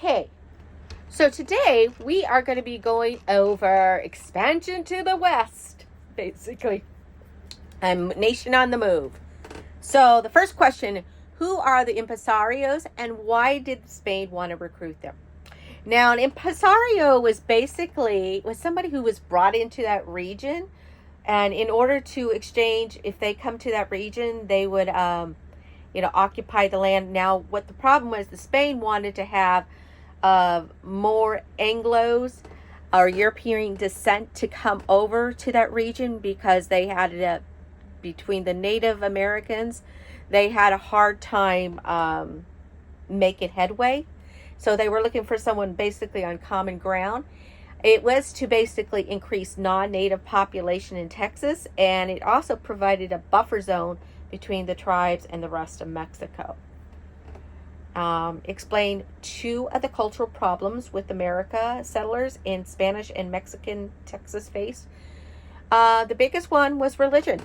Okay, so today we are going to be going over expansion to the west, basically. Nation on the move. So the first question, who are the impresarios and why did Spain want to recruit them? Now, an impresario was somebody who was brought into that region, and in order to exchange, if they come to that region, they would occupy the land. Now, what the problem was, the Spain wanted to have more Anglos or European descent to come over to that region because they had between the Native Americans, they had a hard time making headway. So they were looking for someone basically on common ground. It was to basically increase non-native population in Texas, and it also provided a buffer zone between the tribes and the rest of Mexico. Explain two of the cultural problems with America settlers in Spanish and Mexican Texas faced. The biggest one was religion.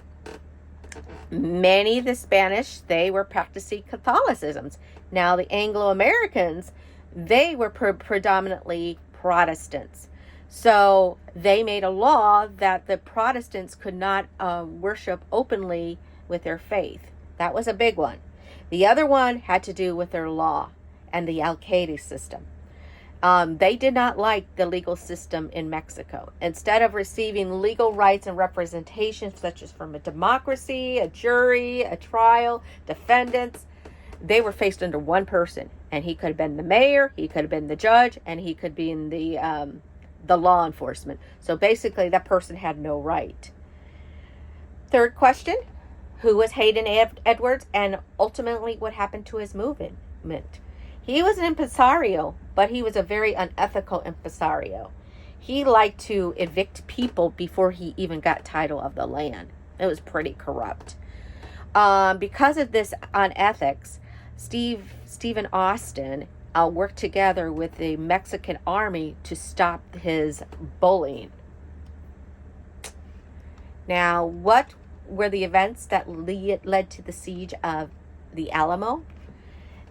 Many of the Spanish, they were practicing Catholicism. Now the Anglo-Americans, they were predominantly Protestants. So they made a law that the Protestants could not worship openly with their faith. That was a big one. The other one had to do with their law and the alcalde system. They did not like the legal system in Mexico. Instead of receiving legal rights and representation, such as from a democracy, a jury, a trial, defendants, they were faced under one person. And he could have been the mayor, he could have been the judge, and he could be in the law enforcement. So basically, that person had no right. Third question, who was Hayden Edwards, and ultimately what happened to his movement? He was an impresario, but he was a very unethical impresario. He liked to evict people before he even got title of the land. It was pretty corrupt. Because of this unethics, Stephen Austin worked together with the Mexican army to stop his bullying. Now, what were the events that led to the siege of the Alamo?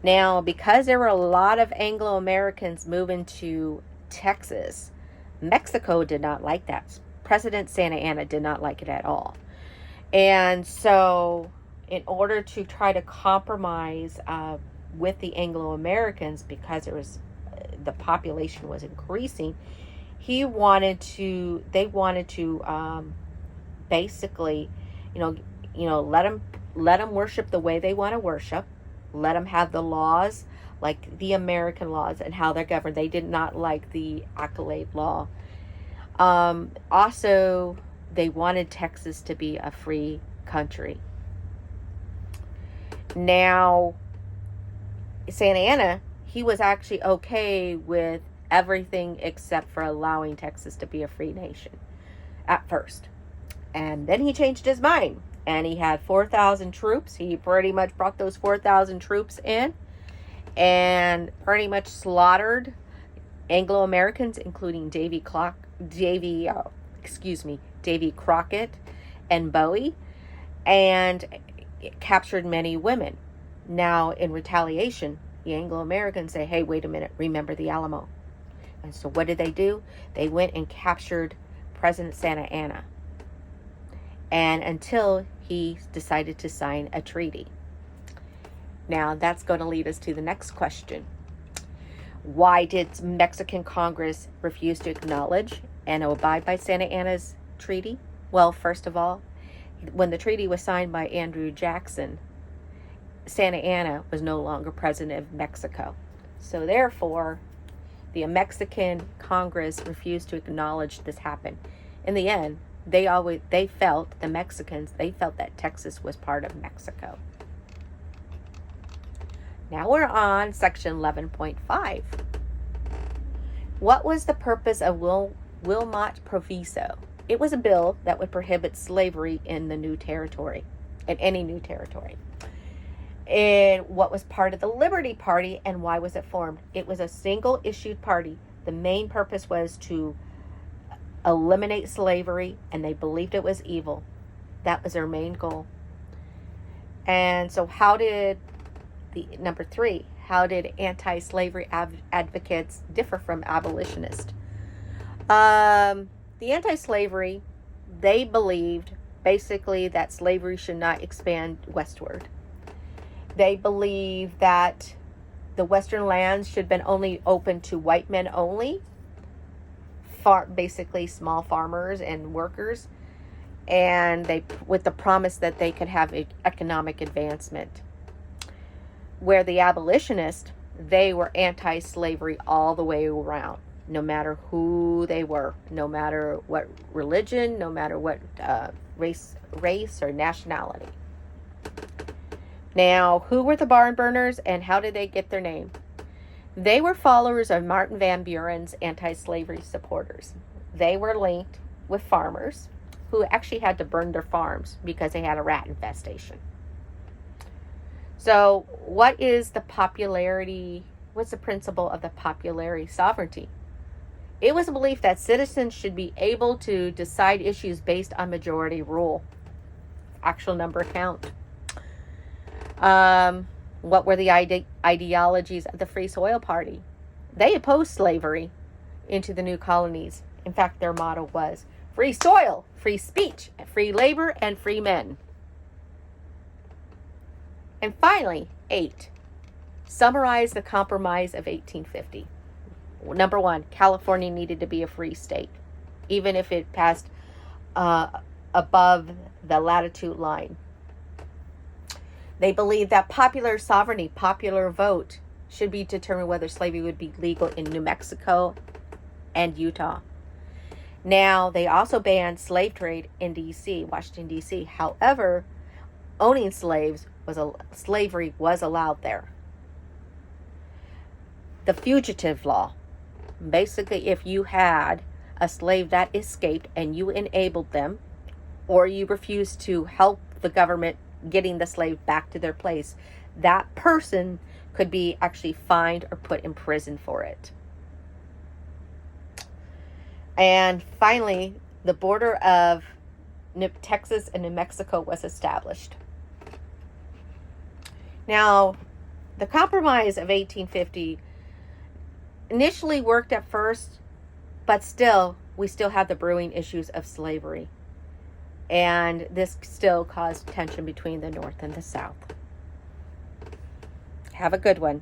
Now, because there were a lot of Anglo-Americans moving to Texas, Mexico did not like that. President Santa Anna did not like it at all. And so, in order to try to compromise with the Anglo-Americans, because the population was increasing, they wanted to basically, let them worship the way they want to worship. Let them have the laws, like the American laws, and how they're governed. They did not like the accolade law. Also, they wanted Texas to be a free country. Now, Santa Anna, he was actually okay with everything except for allowing Texas to be a free nation at first. And then he changed his mind. And he had 4,000 troops. He pretty much brought those 4,000 troops in and pretty much slaughtered Anglo-Americans, including Davy Crockett and Bowie, and captured many women. Now, in retaliation, the Anglo-Americans say, hey, wait a minute, remember the Alamo. And so what did they do? They went and captured President Santa Anna. And until he decided to sign a treaty. Now, that's going to lead us to the next question. Why did Mexican Congress refuse to acknowledge and abide by Santa Anna's treaty? Well, first of all, when the treaty was signed by Andrew Jackson, Santa Anna was no longer president of Mexico. So therefore, the Mexican Congress refused to acknowledge this happened. In the end, they felt that Texas was part of Mexico. Now we're on section 11.5. What was the purpose of Wilmot Proviso? It was a bill that would prohibit slavery in any new territory. And what was part of the Liberty Party and why was it formed? It was a single issued party. The main purpose was to eliminate slavery, and they believed it was evil. That was their main goal. And so number 3, how did anti-slavery advocates differ from abolitionists? The anti-slavery, they believed basically that slavery should not expand westward. They believed that the western lands should have been only open to white men only, basically small farmers and workers, and they, with the promise that they could have economic advancement. Where the abolitionists, they were anti-slavery all the way around, no matter who they were, no matter what religion, no matter what race or nationality. Now, who were the barn burners and how did they get their name? They were followers of Martin Van Buren's anti-slavery supporters. They were linked with farmers who actually had to burn their farms because they had a rat infestation. So, what is the popularity? What's the principle of the popularity sovereignty? It was a belief that citizens should be able to decide issues based on majority rule, actual number count. What were the ideologies of the Free Soil Party? They opposed slavery into the new colonies. In fact, their motto was free soil, free speech, free labor, and free men. And finally, 8. Summarize the Compromise of 1850. Number 1, California needed to be a free state, even if it passed above the latitude line. They believed that popular sovereignty, popular vote, should be determined whether slavery would be legal in New Mexico and Utah. Now, they also banned slave trade in D.C., Washington, D.C. However, owning slavery was allowed there. The fugitive law. Basically, if you had a slave that escaped and you enabled them, or you refused to help the government getting the slave back to their place, that person could be actually fined or put in prison for it. And finally, the border of Texas and New Mexico was established. Now, the Compromise of 1850 initially worked at first, but we still have the brewing issues of slavery. And this still caused tension between the North and the South. Have a good one.